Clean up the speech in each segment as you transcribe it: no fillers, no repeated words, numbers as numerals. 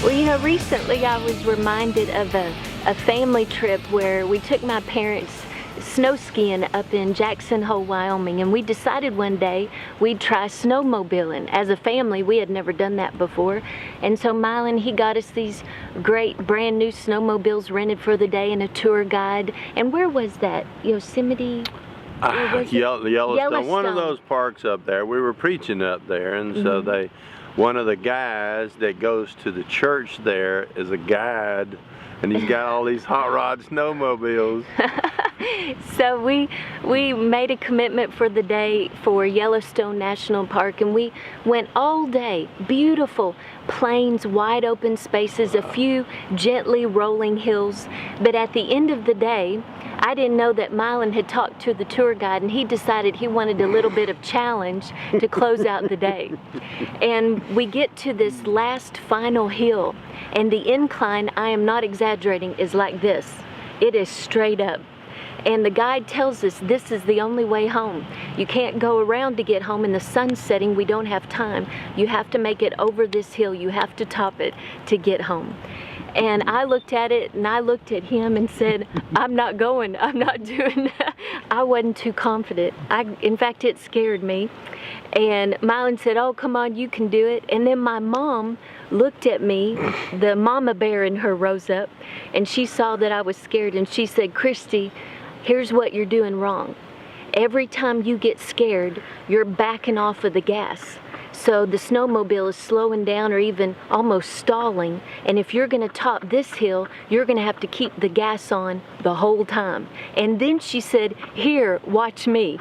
Well, you know, recently I was reminded of a family trip where we took my parents snow skiing up in Jackson Hole, Wyoming, and we decided one day we'd try snowmobiling. As a family, we had never done that before, and so Mylon, he got us these great brand new snowmobiles rented for the day and a tour guide. And where was that? Yosemite? Yellowstone, one of those parks up there. We were preaching up there, and so one of the guys that goes to the church there is a guide, and he's got all these hot rod snowmobiles. So we made a commitment for the day for Yellowstone National Park, and we went all day. Beautiful plains, wide open spaces, a few gently rolling hills. But at the end of the day, I didn't know that Mylon had talked to the tour guide, and he decided he wanted a little bit of challenge to close out the day. And we get to this last final hill, and the incline, I am not exaggerating, is like this. It is straight up. And the guide tells us this is the only way home. You can't go around to get home. In the sun's setting, we don't have time. You have to make it over this hill. You have to top it to get home. And I looked at it, and I looked at him and said, I'm not going, I'm not doing that. I wasn't too confident. In fact, it scared me. And Mylon said, oh, come on, you can do it. And then my mom looked at me, the mama bear in her rose up, and she saw that I was scared, and she said, Christi, here's what you're doing wrong. Every time you get scared, you're backing off of the gas. So the snowmobile is slowing down or even almost stalling. And if you're gonna top this hill, you're gonna have to keep the gas on the whole time. And then she said, here, watch me.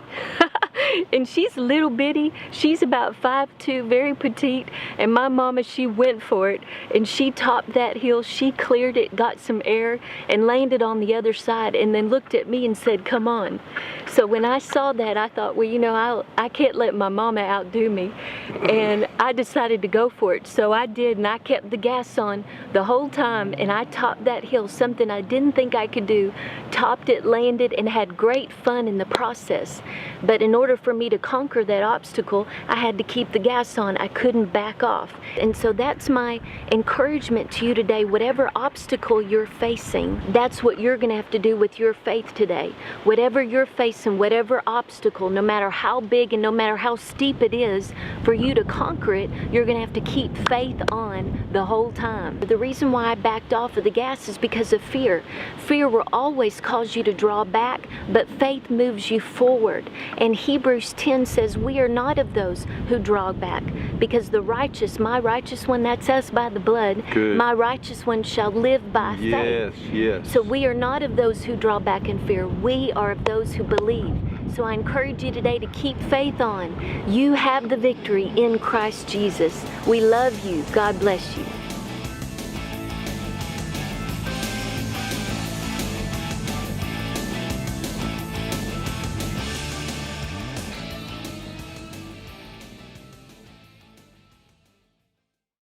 And she's little bitty. She's about 5'2", very petite. And my mama, she went for it. And she topped that hill. She cleared it, got some air, and landed on the other side, and then looked at me and said, come on. So when I saw that, I thought, well, you know, I can't let my mama outdo me. And I decided to go for it. So I did, and I kept the gas on the whole time, and I topped that hill, something I didn't think I could do. Topped it, landed, and had great fun in the process. But in order for me to conquer that obstacle, I had to keep the gas on. I couldn't back off. And so that's my encouragement to you today. Whatever obstacle you're facing, that's what you're gonna have to do with your faith today. Whatever you're facing, whatever obstacle, no matter how big and no matter how steep it is, for you to conquer it, you're gonna have to keep faith on the whole time. The reason why I backed off of the gas is because of fear. Fear will always cause you to draw back, but faith moves you forward. And Hebrews 10 says we are not of those who draw back, because the righteous, my righteous one, that's us by the blood, my righteous one shall live by faith. Yes. So we are not of those who draw back in fear. We are of those who believe. So I encourage you today to keep faith on. You have the victory in Christ Jesus. We love you. God bless you.